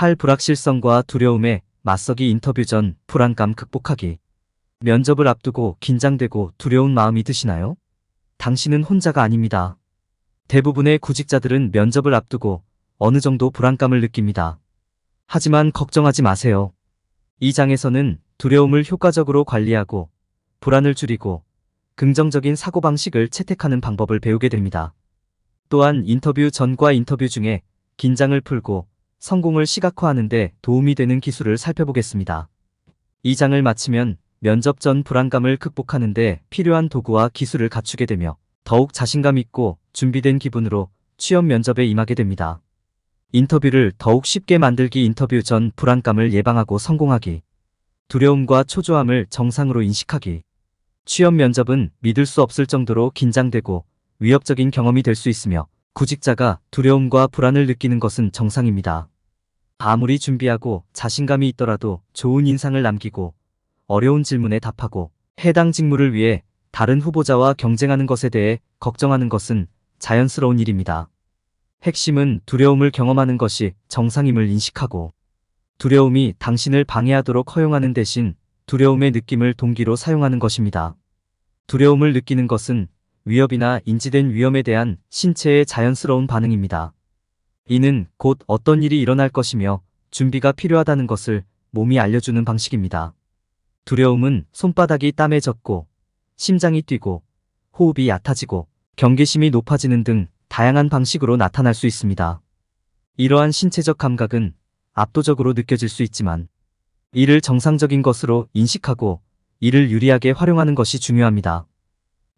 8. 불확실성과 두려움에 맞서기. 인터뷰 전 불안감 극복하기. 면접을 앞두고 긴장되고 두려운 마음이 드시나요? 당신은 혼자가 아닙니다. 대부분의 구직자들은 면접을 앞두고 어느 정도 불안감을 느낍니다. 하지만 걱정하지 마세요. 이 장에서는 두려움을 효과적으로 관리하고 불안을 줄이고 긍정적인 사고방식을 채택하는 방법을 배우게 됩니다. 또한 인터뷰 전과 인터뷰 중에 긴장을 풀고 성공을 시각화하는 데 도움이 되는 기술을 살펴보겠습니다. 이 장을 마치면 면접 전 불안감을 극복하는 데 필요한 도구와 기술을 갖추게 되며 더욱 자신감 있고 준비된 기분으로 취업 면접에 임하게 됩니다. 인터뷰를 더욱 쉽게 만들기. 인터뷰 전 불안감을 예방하고 성공하기. 두려움과 초조함을 정상으로 인식하기. 취업 면접은 믿을 수 없을 정도로 긴장되고 위협적인 경험이 될 수 있으며 구직자가 두려움과 불안을 느끼는 것은 정상입니다. 아무리 준비하고 자신감이 있더라도 좋은 인상을 남기고 어려운 질문에 답하고 해당 직무를 위해 다른 후보자와 경쟁하는 것에 대해 걱정하는 것은 자연스러운 일입니다. 핵심은 두려움을 경험하는 것이 정상임을 인식하고 두려움이 당신을 방해하도록 허용하는 대신 두려움의 느낌을 동기로 사용하는 것입니다. 두려움을 느끼는 것은 위협이나 인지된 위험에 대한 신체의 자연스러운 반응입니다. 이는 곧 어떤 일이 일어날 것이며 준비가 필요하다는 것을 몸이 알려주는 방식입니다. 두려움은 손바닥이 땀에 젖고 심장이 뛰고 호흡이 얕아지고 경계심이 높아지는 등 다양한 방식으로 나타날 수 있습니다. 이러한 신체적 감각은 압도적으로 느껴질 수 있지만 이를 정상적인 것으로 인식하고 이를 유리하게 활용하는 것이 중요합니다.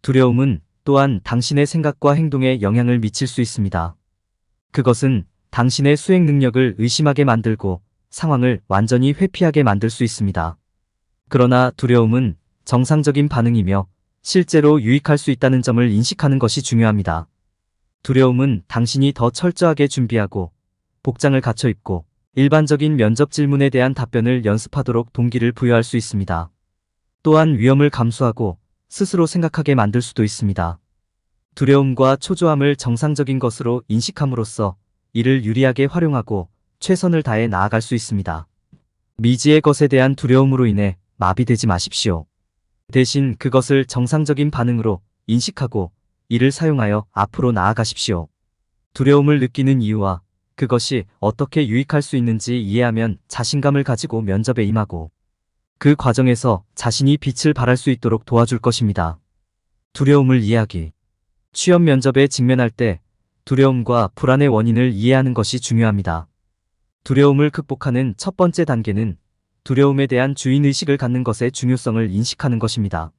두려움은 또한 당신의 생각과 행동에 영향을 미칠 수 있습니다. 그것은 당신의 수행 능력을 의심하게 만들고 상황을 완전히 회피하게 만들 수 있습니다. 그러나 두려움은 정상적인 반응이며 실제로 유익할 수 있다는 점을 인식하는 것이 중요합니다. 두려움은 당신이 더 철저하게 준비하고 복장을 갖춰 입고 일반적인 면접 질문에 대한 답변을 연습하도록 동기를 부여할 수 있습니다. 또한 위험을 감수하고 스스로 생각하게 만들 수도 있습니다. 두려움과 초조함을 정상적인 것으로 인식함으로써 이를 유리하게 활용하고 최선을 다해 나아갈 수 있습니다. 미지의 것에 대한 두려움으로 인해 마비되지 마십시오. 대신 그것을 정상적인 반응으로 인식하고 이를 사용하여 앞으로 나아가십시오. 두려움을 느끼는 이유와 그것이 어떻게 유익할 수 있는지 이해하면 자신감을 가지고 면접에 임하고 그 과정에서 자신이 빛을 발할 수 있도록 도와줄 것입니다. 두려움을 이해하기. 취업 면접에 직면할 때 두려움과 불안의 원인을 이해하는 것이 중요합니다. 두려움을 극복하는 첫 번째 단계는 두려움에 대한 주인의식을 갖는 것의 중요성을 인식하는 것입니다.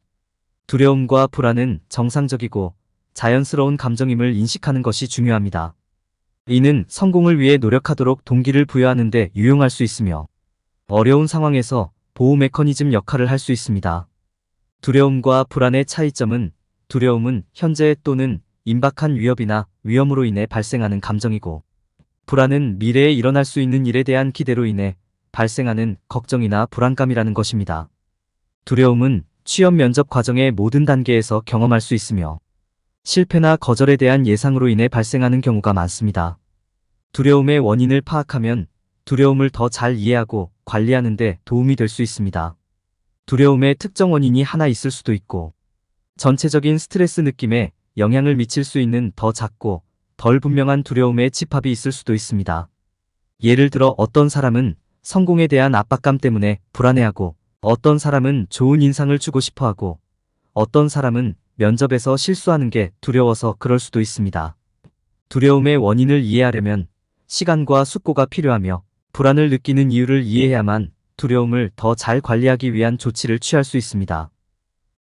두려움과 불안은 정상적이고 자연스러운 감정임을 인식하는 것이 중요합니다. 이는 성공을 위해 노력하도록 동기를 부여하는 데 유용할 수 있으며 어려운 상황에서 보호 메커니즘 역할을 할 수 있습니다. 두려움과 불안의 차이점은 두려움은 현재 또는 임박한 위협이나 위험으로 인해 발생하는 감정이고 불안은 미래에 일어날 수 있는 일에 대한 기대로 인해 발생하는 걱정이나 불안감이라는 것입니다. 두려움은 취업 면접 과정의 모든 단계에서 경험할 수 있으며 실패나 거절에 대한 예상으로 인해 발생하는 경우가 많습니다. 두려움의 원인을 파악하면 두려움을 더 잘 이해하고 관리하는 데 도움이 될 수 있습니다. 두려움의 특정 원인이 하나 있을 수도 있고 전체적인 스트레스 느낌에 영향을 미칠 수 있는 더 작고 덜 분명한 두려움의 집합이 있을 수도 있습니다. 예를 들어 어떤 사람은 성공에 대한 압박감 때문에 불안해하고 어떤 사람은 좋은 인상을 주고 싶어하고 어떤 사람은 면접에서 실수하는 게 두려워서 그럴 수도 있습니다. 두려움의 원인을 이해하려면 시간과 숙고가 필요하며 불안을 느끼는 이유를 이해해야만 두려움을 더 잘 관리하기 위한 조치를 취할 수 있습니다.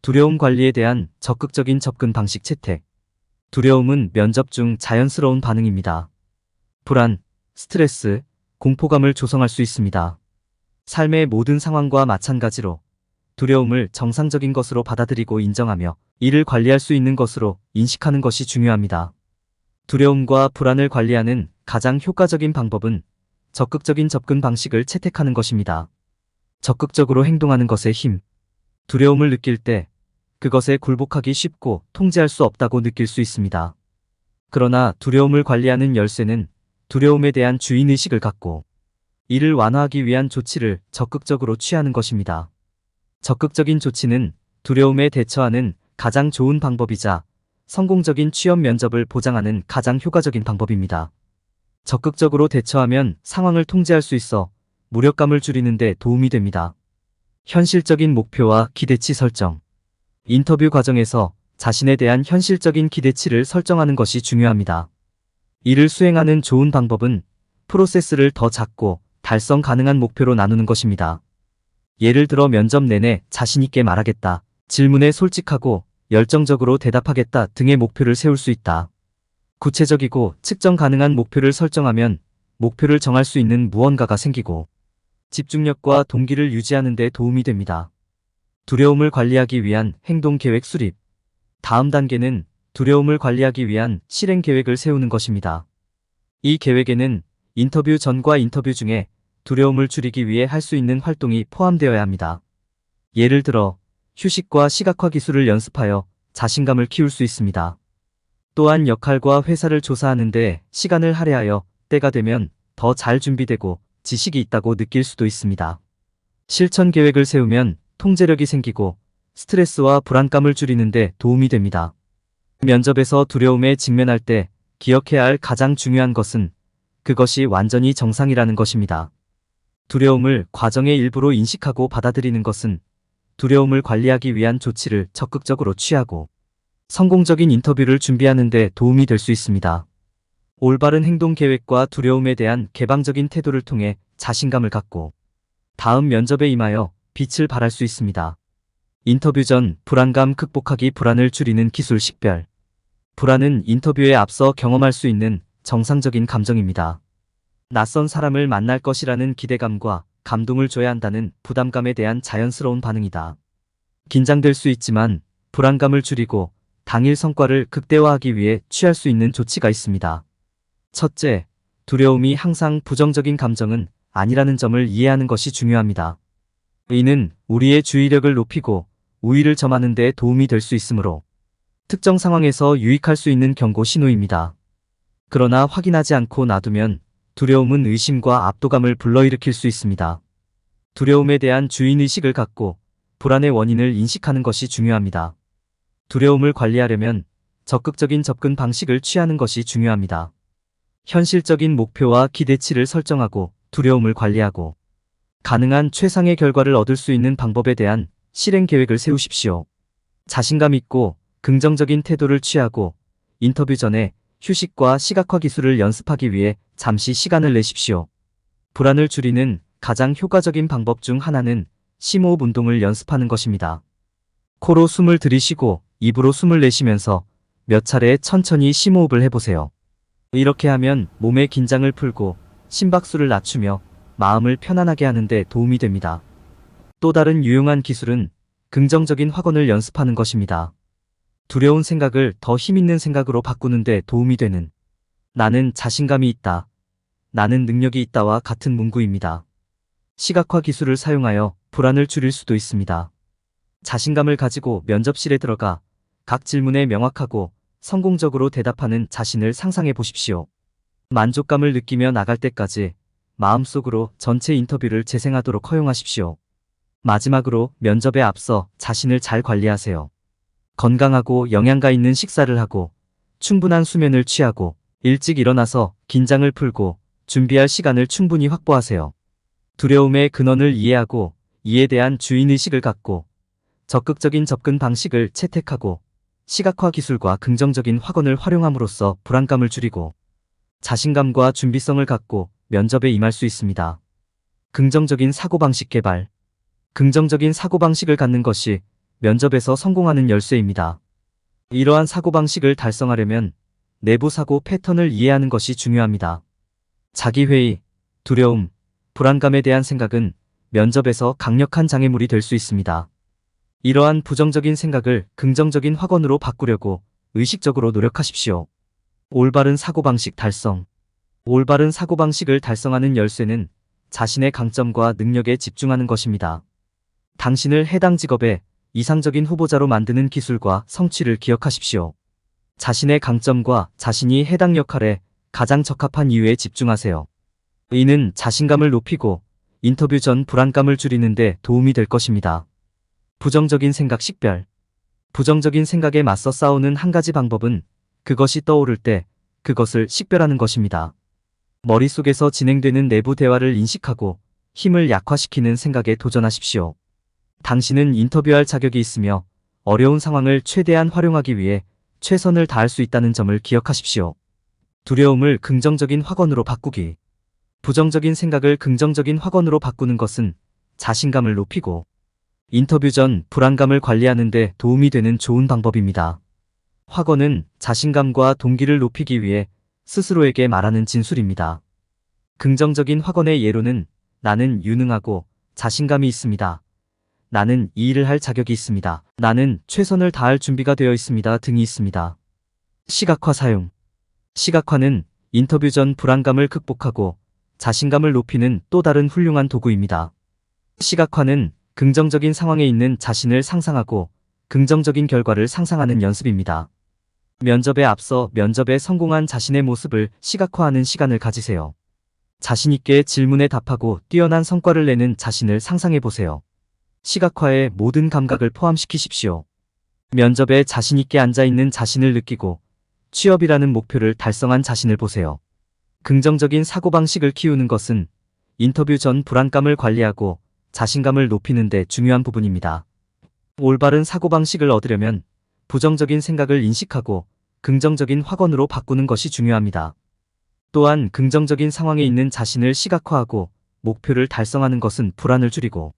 두려움 관리에 대한 적극적인 접근 방식 채택. 두려움은 면접 중 자연스러운 반응입니다. 불안, 스트레스, 공포감을 조성할 수 있습니다. 삶의 모든 상황과 마찬가지로 두려움을 정상적인 것으로 받아들이고 인정하며 이를 관리할 수 있는 것으로 인식하는 것이 중요합니다. 두려움과 불안을 관리하는 가장 효과적인 방법은 적극적인 접근 방식을 채택하는 것입니다. 적극적으로 행동하는 것의 힘. 두려움을 느낄 때 그것에 굴복하기 쉽고 통제할 수 없다고 느낄 수 있습니다. 그러나 두려움을 관리하는 열쇠는 두려움에 대한 주인의식을 갖고 이를 완화하기 위한 조치를 적극적으로 취하는 것입니다. 적극적인 조치는 두려움에 대처하는 가장 좋은 방법이자 성공적인 취업 면접을 보장하는 가장 효과적인 방법입니다. 적극적으로 대처하면 상황을 통제할 수 있어 무력감을 줄이는 데 도움이 됩니다. 현실적인 목표와 기대치 설정. 인터뷰 과정에서 자신에 대한 현실적인 기대치를 설정하는 것이 중요합니다. 이를 수행하는 좋은 방법은 프로세스를 더 작고 달성 가능한 목표로 나누는 것입니다. 예를 들어 면접 내내 자신 있게 말하겠다, 질문에 솔직하고 열정적으로 대답하겠다 등의 목표를 세울 수 있다. 구체적이고 측정 가능한 목표를 설정하면 목표를 정할 수 있는 무언가가 생기고 집중력과 동기를 유지하는 데 도움이 됩니다. 두려움을 관리하기 위한 행동 계획 수립. 다음 단계는 두려움을 관리하기 위한 실행 계획을 세우는 것입니다. 이 계획에는 인터뷰 전과 인터뷰 중에 두려움을 줄이기 위해 할 수 있는 활동이 포함되어야 합니다. 예를 들어 휴식과 시각화 기술을 연습하여 자신감을 키울 수 있습니다. 또한 역할과 회사를 조사하는 데 시간을 할애하여 때가 되면 더 잘 준비되고 지식이 있다고 느낄 수도 있습니다. 실천 계획을 세우면 통제력이 생기고 스트레스와 불안감을 줄이는 데 도움이 됩니다. 면접에서 두려움에 직면할 때 기억해야 할 가장 중요한 것은 그것이 완전히 정상이라는 것입니다. 두려움을 과정의 일부로 인식하고 받아들이는 것은 두려움을 관리하기 위한 조치를 적극적으로 취하고 성공적인 인터뷰를 준비하는 데 도움이 될 수 있습니다. 올바른 행동 계획과 두려움에 대한 개방적인 태도를 통해 자신감을 갖고 다음 면접에 임하여 빛을 발할 수 있습니다. 인터뷰 전 불안감 극복하기. 불안을 줄이는 기술 식별. 불안은 인터뷰에 앞서 경험할 수 있는 정상적인 감정입니다. 낯선 사람을 만날 것이라는 기대감과 감동을 줘야 한다는 부담감에 대한 자연스러운 반응이다. 긴장될 수 있지만 불안감을 줄이고 당일 성과를 극대화하기 위해 취할 수 있는 조치가 있습니다. 첫째, 두려움이 항상 부정적인 감정은 아니라는 점을 이해하는 것이 중요합니다. 이는 우리의 주의력을 높이고 우위를 점하는 데 도움이 될 수 있으므로 특정 상황에서 유익할 수 있는 경고 신호입니다. 그러나 확인하지 않고 놔두면 두려움은 의심과 압도감을 불러일으킬 수 있습니다. 두려움에 대한 주인의식을 갖고 불안의 원인을 인식하는 것이 중요합니다. 두려움을 관리하려면 적극적인 접근 방식을 취하는 것이 중요합니다. 현실적인 목표와 기대치를 설정하고 두려움을 관리하고 가능한 최상의 결과를 얻을 수 있는 방법에 대한 실행 계획을 세우십시오. 자신감 있고 긍정적인 태도를 취하고 인터뷰 전에 휴식과 시각화 기술을 연습하기 위해 잠시 시간을 내십시오. 불안을 줄이는 가장 효과적인 방법 중 하나는 심호흡 운동을 연습하는 것입니다. 코로 숨을 들이쉬고 입으로 숨을 내쉬면서 몇 차례 천천히 심호흡을 해보세요. 이렇게 하면 몸의 긴장을 풀고 심박수를 낮추며 마음을 편안하게 하는 데 도움이 됩니다. 또 다른 유용한 기술은 긍정적인 확언을 연습하는 것입니다. 두려운 생각을 더 힘있는 생각으로 바꾸는 데 도움이 되는 나는 자신감이 있다, 나는 능력이 있다와 같은 문구입니다. 시각화 기술을 사용하여 불안을 줄일 수도 있습니다. 자신감을 가지고 면접실에 들어가 각 질문에 명확하고 성공적으로 대답하는 자신을 상상해 보십시오. 만족감을 느끼며 나갈 때까지 마음속으로 전체 인터뷰를 재생하도록 허용하십시오. 마지막으로 면접에 앞서 자신을 잘 관리하세요. 건강하고 영양가 있는 식사를 하고 충분한 수면을 취하고 일찍 일어나서 긴장을 풀고 준비할 시간을 충분히 확보하세요. 두려움의 근원을 이해하고 이에 대한 주인의식을 갖고 적극적인 접근 방식을 채택하고 시각화 기술과 긍정적인 확언을 활용함으로써 불안감을 줄이고 자신감과 준비성을 갖고 면접에 임할 수 있습니다. 긍정적인 사고방식 개발. 긍정적인 사고방식을 갖는 것이 면접에서 성공하는 열쇠입니다. 이러한 사고방식을 달성하려면 내부 사고 패턴을 이해하는 것이 중요합니다. 자기회의, 두려움, 불안감에 대한 생각은 면접에서 강력한 장애물이 될 수 있습니다. 이러한 부정적인 생각을 긍정적인 확언으로 바꾸려고 의식적으로 노력하십시오. 올바른 사고방식 달성. 올바른 사고방식을 달성하는 열쇠는 자신의 강점과 능력에 집중하는 것입니다. 당신을 해당 직업의 이상적인 후보자로 만드는 기술과 성취를 기억하십시오. 자신의 강점과 자신이 해당 역할에 가장 적합한 이유에 집중하세요. 이는 자신감을 높이고 인터뷰 전 불안감을 줄이는 데 도움이 될 것입니다. 부정적인 생각 식별. 부정적인 생각에 맞서 싸우는 한 가지 방법은 그것이 떠오를 때 그것을 식별하는 것입니다. 머릿속에서 진행되는 내부 대화를 인식하고 힘을 약화시키는 생각에 도전하십시오. 당신은 인터뷰할 자격이 있으며 어려운 상황을 최대한 활용하기 위해 최선을 다할 수 있다는 점을 기억하십시오. 두려움을 긍정적인 확언으로 바꾸기. 부정적인 생각을 긍정적인 확언으로 바꾸는 것은 자신감을 높이고 인터뷰 전 불안감을 관리하는 데 도움이 되는 좋은 방법입니다. 확언은 자신감과 동기를 높이기 위해 스스로에게 말하는 진술입니다. 긍정적인 확언의 예로는 나는 유능하고 자신감이 있습니다. 나는 이 일을 할 자격이 있습니다. 나는 최선을 다할 준비가 되어 있습니다. 등이 있습니다. 시각화 사용. 시각화는 인터뷰 전 불안감을 극복하고 자신감을 높이는 또 다른 훌륭한 도구입니다. 시각화는 긍정적인 상황에 있는 자신을 상상하고 긍정적인 결과를 상상하는 연습입니다. 면접에 앞서 면접에 성공한 자신의 모습을 시각화하는 시간을 가지세요. 자신있게 질문에 답하고 뛰어난 성과를 내는 자신을 상상해 보세요. 시각화에 모든 감각을 포함시키십시오. 면접에 자신있게 앉아있는 자신을 느끼고 취업이라는 목표를 달성한 자신을 보세요. 긍정적인 사고방식을 키우는 것은 인터뷰 전 불안감을 관리하고 자신감을 높이는 데 중요한 부분입니다. 올바른 사고방식을 얻으려면 부정적인 생각을 인식하고 긍정적인 확언으로 바꾸는 것이 중요합니다. 또한 긍정적인 상황에 있는 자신을 시각화하고 목표를 달성하는 것은 불안을 줄이고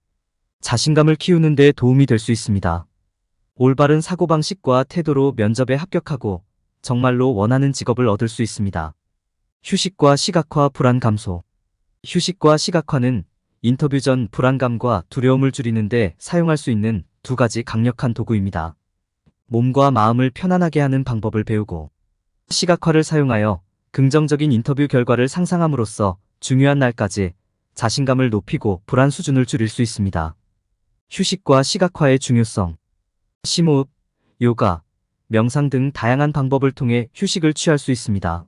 자신감을 키우는 데 도움이 될 수 있습니다. 올바른 사고방식과 태도로 면접에 합격하고 정말로 원하는 직업을 얻을 수 있습니다. 휴식과 시각화 불안 감소. 휴식과 시각화는 인터뷰 전 불안감과 두려움을 줄이는 데 사용할 수 있는 두 가지 강력한 도구입니다. 몸과 마음을 편안하게 하는 방법을 배우고 시각화를 사용하여 긍정적인 인터뷰 결과를 상상함으로써 중요한 날까지 자신감을 높이고 불안 수준을 줄일 수 있습니다. 휴식과 시각화의 중요성. 심호흡, 요가, 명상 등 다양한 방법을 통해 휴식을 취할 수 있습니다.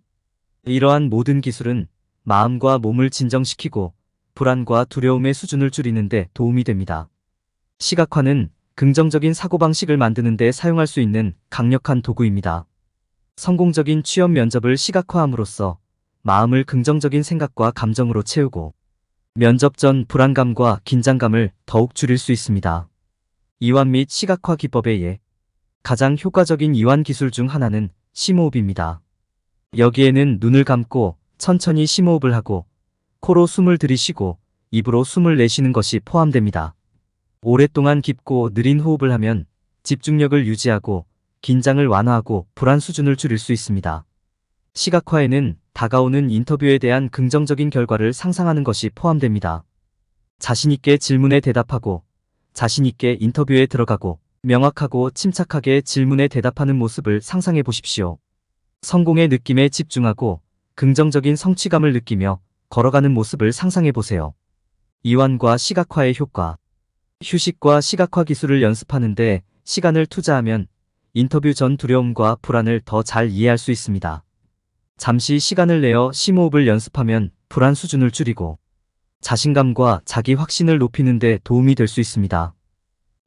이러한 모든 기술은 마음과 몸을 진정시키고 불안과 두려움의 수준을 줄이는 데 도움이 됩니다. 시각화는 긍정적인 사고방식을 만드는 데 사용할 수 있는 강력한 도구입니다. 성공적인 취업 면접을 시각화함으로써 마음을 긍정적인 생각과 감정으로 채우고 면접 전 불안감과 긴장감을 더욱 줄일 수 있습니다. 이완 및 시각화 기법의 예. 가장 효과적인 이완 기술 중 하나는 심호흡입니다. 여기에는 눈을 감고 천천히 심호흡을 하고 코로 숨을 들이쉬고 입으로 숨을 내쉬는 것이 포함됩니다. 오랫동안 깊고 느린 호흡을 하면 집중력을 유지하고 긴장을 완화하고 불안 수준을 줄일 수 있습니다. 시각화에는 다가오는 인터뷰에 대한 긍정적인 결과를 상상하는 것이 포함됩니다. 자신있게 질문에 대답하고 자신있게 인터뷰에 들어가고 명확하고 침착하게 질문에 대답하는 모습을 상상해 보십시오. 성공의 느낌에 집중하고 긍정적인 성취감을 느끼며 걸어가는 모습을 상상해 보세요. 이완과 시각화의 효과. 휴식과 시각화 기술을 연습하는데 시간을 투자하면 인터뷰 전 두려움과 불안을 더 잘 이해할 수 있습니다. 잠시 시간을 내어 심호흡을 연습하면 불안 수준을 줄이고 자신감과 자기 확신을 높이는 데 도움이 될 수 있습니다.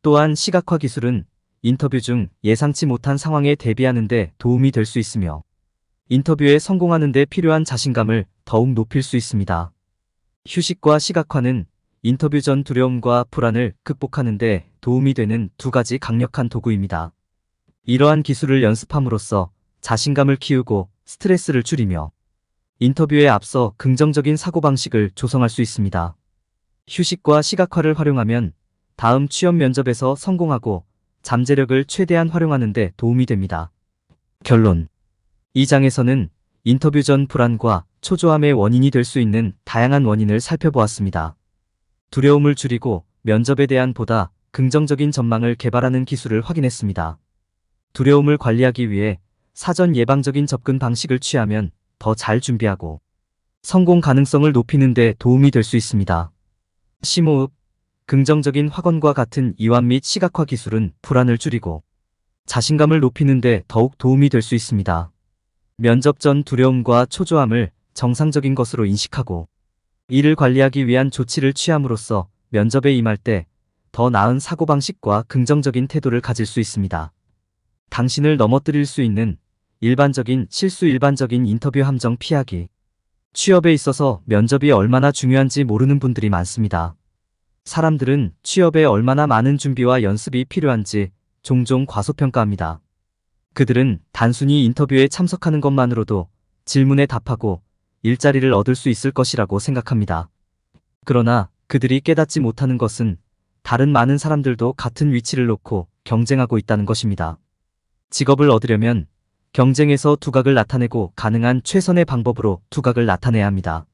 또한 시각화 기술은 인터뷰 중 예상치 못한 상황에 대비하는 데 도움이 될 수 있으며 인터뷰에 성공하는 데 필요한 자신감을 더욱 높일 수 있습니다. 휴식과 시각화는 인터뷰 전 두려움과 불안을 극복하는 데 도움이 되는 두 가지 강력한 도구입니다. 이러한 기술을 연습함으로써 자신감을 키우고 스트레스를 줄이며 인터뷰에 앞서 긍정적인 사고방식을 조성할 수 있습니다. 휴식과 시각화를 활용하면 다음 취업 면접에서 성공하고 잠재력을 최대한 활용하는 데 도움이 됩니다. 결론. 이 장에서는 인터뷰 전 불안과 초조함의 원인이 될 수 있는 다양한 원인을 살펴보았습니다. 두려움을 줄이고 면접에 대한 보다 긍정적인 전망을 개발하는 기술을 확인했습니다. 두려움을 관리하기 위해 사전 예방적인 접근 방식을 취하면 더 잘 준비하고 성공 가능성을 높이는 데 도움이 될 수 있습니다. 심호흡, 긍정적인 확언과 같은 이완 및 시각화 기술은 불안을 줄이고 자신감을 높이는 데 더욱 도움이 될 수 있습니다. 면접 전 두려움과 초조함을 정상적인 것으로 인식하고 이를 관리하기 위한 조치를 취함으로써 면접에 임할 때 더 나은 사고방식과 긍정적인 태도를 가질 수 있습니다. 당신을 넘어뜨릴 수 있는 일반적인 실수 일반적인 인터뷰 함정 피하기. 취업에 있어서 면접이 얼마나 중요한지 모르는 분들이 많습니다. 사람들은 취업에 얼마나 많은 준비와 연습이 필요한지 종종 과소평가합니다. 그들은 단순히 인터뷰에 참석하는 것만으로도 질문에 답하고 일자리를 얻을 수 있을 것이라고 생각합니다. 그러나 그들이 깨닫지 못하는 것은 다른 많은 사람들도 같은 위치를 놓고 경쟁하고 있다는 것입니다. 직업을 얻으려면 경쟁에서 두각을 나타내고 가능한 최선의 방법으로 두각을 나타내야 합니다.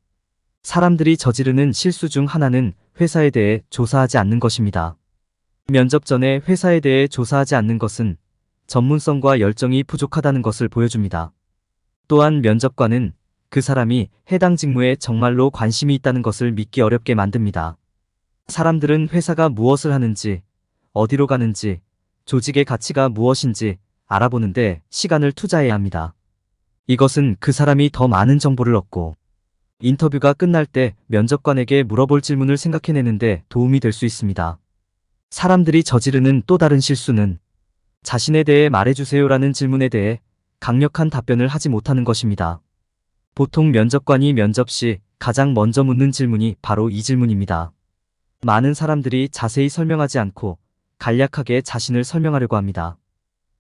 사람들이 저지르는 실수 중 하나는 회사에 대해 조사하지 않는 것입니다. 면접 전에 회사에 대해 조사하지 않는 것은 전문성과 열정이 부족하다는 것을 보여줍니다. 또한 면접관은 그 사람이 해당 직무에 정말로 관심이 있다는 것을 믿기 어렵게 만듭니다. 사람들은 회사가 무엇을 하는지, 어디로 가는지, 조직의 가치가 무엇인지 알아보는데 시간을 투자해야 합니다. 이것은 그 사람이 더 많은 정보를 얻고 인터뷰가 끝날 때 면접관에게 물어볼 질문을 생각해내는데 도움이 될 수 있습니다. 사람들이 저지르는 또 다른 실수는 자신에 대해 말해주세요라는 질문에 대해 강력한 답변을 하지 못하는 것입니다. 보통 면접관이 면접 시 가장 먼저 묻는 질문이 바로 이 질문입니다. 많은 사람들이 자세히 설명하지 않고 간략하게 자신을 설명하려고 합니다.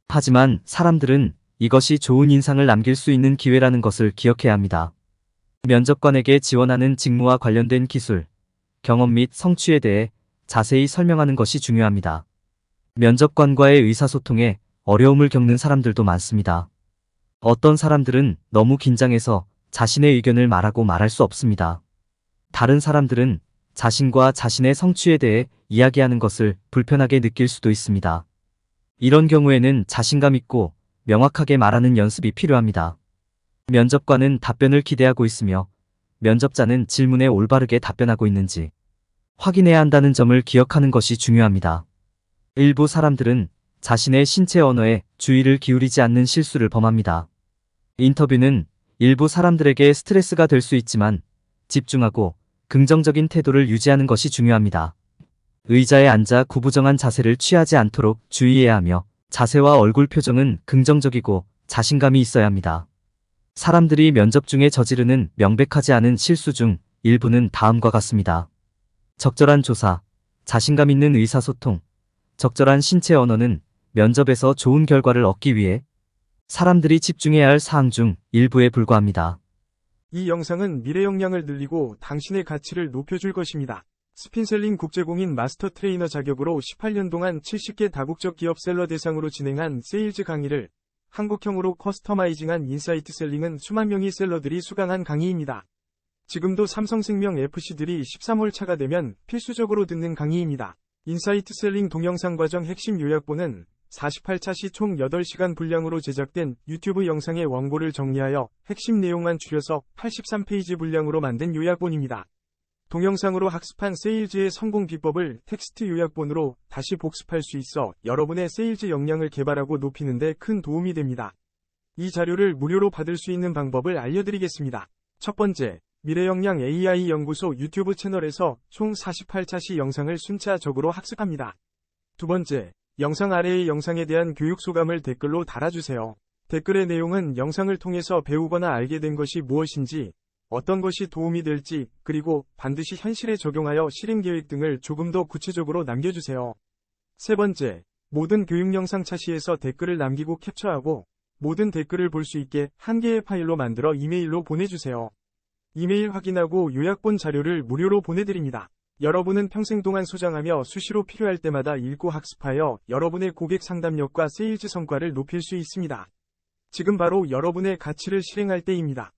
하지만 사람들은 이것이 좋은 인상을 남길 수 있는 기회라는 것을 기억해야 합니다. 면접관에게 지원하는 직무와 관련된 기술, 경험 및 성취에 대해 자세히 설명하는 것이 중요합니다. 면접관과의 의사소통에 어려움을 겪는 사람들도 많습니다. 어떤 사람들은 너무 긴장해서 자신의 의견을 말하고 말할 수 없습니다. 다른 사람들은 자신과 자신의 성취에 대해 이야기하는 것을 불편하게 느낄 수도 있습니다. 이런 경우에는 자신감 있고 명확하게 말하는 연습이 필요합니다. 면접관은 답변을 기대하고 있으며 면접자는 질문에 올바르게 답변하고 있는지 확인해야 한다는 점을 기억하는 것이 중요합니다. 일부 사람들은 자신의 신체 언어에 주의를 기울이지 않는 실수를 범합니다. 인터뷰는 일부 사람들에게 스트레스가 될 수 있지만 집중하고 긍정적인 태도를 유지하는 것이 중요합니다. 의자에 앉아 구부정한 자세를 취하지 않도록 주의해야 하며 자세와 얼굴 표정은 긍정적이고 자신감이 있어야 합니다. 사람들이 면접 중에 저지르는 명백하지 않은 실수 중 일부는 다음과 같습니다. 적절한 조사, 자신감 있는 의사소통, 적절한 신체 언어는 면접에서 좋은 결과를 얻기 위해 사람들이 집중해야 할 사항 중 일부에 불과합니다. 이 영상은 미래 역량을 늘리고 당신의 가치를 높여줄 것입니다. 스핀셀링 국제공인 마스터 트레이너 자격으로 18년 동안 70개 다국적 기업 셀러 대상으로 진행한 세일즈 강의를 한국형으로 커스터마이징한 인사이트 셀링은 수만 명의 셀러들이 수강한 강의입니다. 지금도 삼성생명 FC들이 13월 차가 되면 필수적으로 듣는 강의입니다. 인사이트 셀링 동영상 과정 핵심 요약본은 48차 시 총 8시간 분량으로 제작된 유튜브 영상의 원고를 정리하여 핵심 내용만 줄여서 83페이지 분량으로 만든 요약본입니다. 동영상으로 학습한 세일즈의 성공 비법을 텍스트 요약본으로 다시 복습할 수 있어 여러분의 세일즈 역량을 개발하고 높이는 데 큰 도움이 됩니다. 이 자료를 무료로 받을 수 있는 방법을 알려드리겠습니다. 첫 번째, 미래역량 AI 연구소 유튜브 채널에서 총 48차 시 영상을 순차적으로 학습합니다. 두 번째, 영상 아래의 영상에 대한 교육 소감을 댓글로 달아주세요. 댓글의 내용은 영상을 통해서 배우거나 알게 된 것이 무엇인지, 어떤 것이 도움이 될지, 그리고 반드시 현실에 적용하여 실행 계획 등을 조금 더 구체적으로 남겨주세요. 세 번째, 모든 교육 영상 차시에서 댓글을 남기고 캡처하고 모든 댓글을 볼 수 있게 한 개의 파일로 만들어 이메일로 보내주세요. 이메일 확인하고 요약본 자료를 무료로 보내드립니다. 여러분은 평생 동안 소장하며 수시로 필요할 때마다 읽고 학습하여 여러분의 고객 상담력과 세일즈 성과를 높일 수 있습니다. 지금 바로 여러분의 가치를 실행할 때입니다.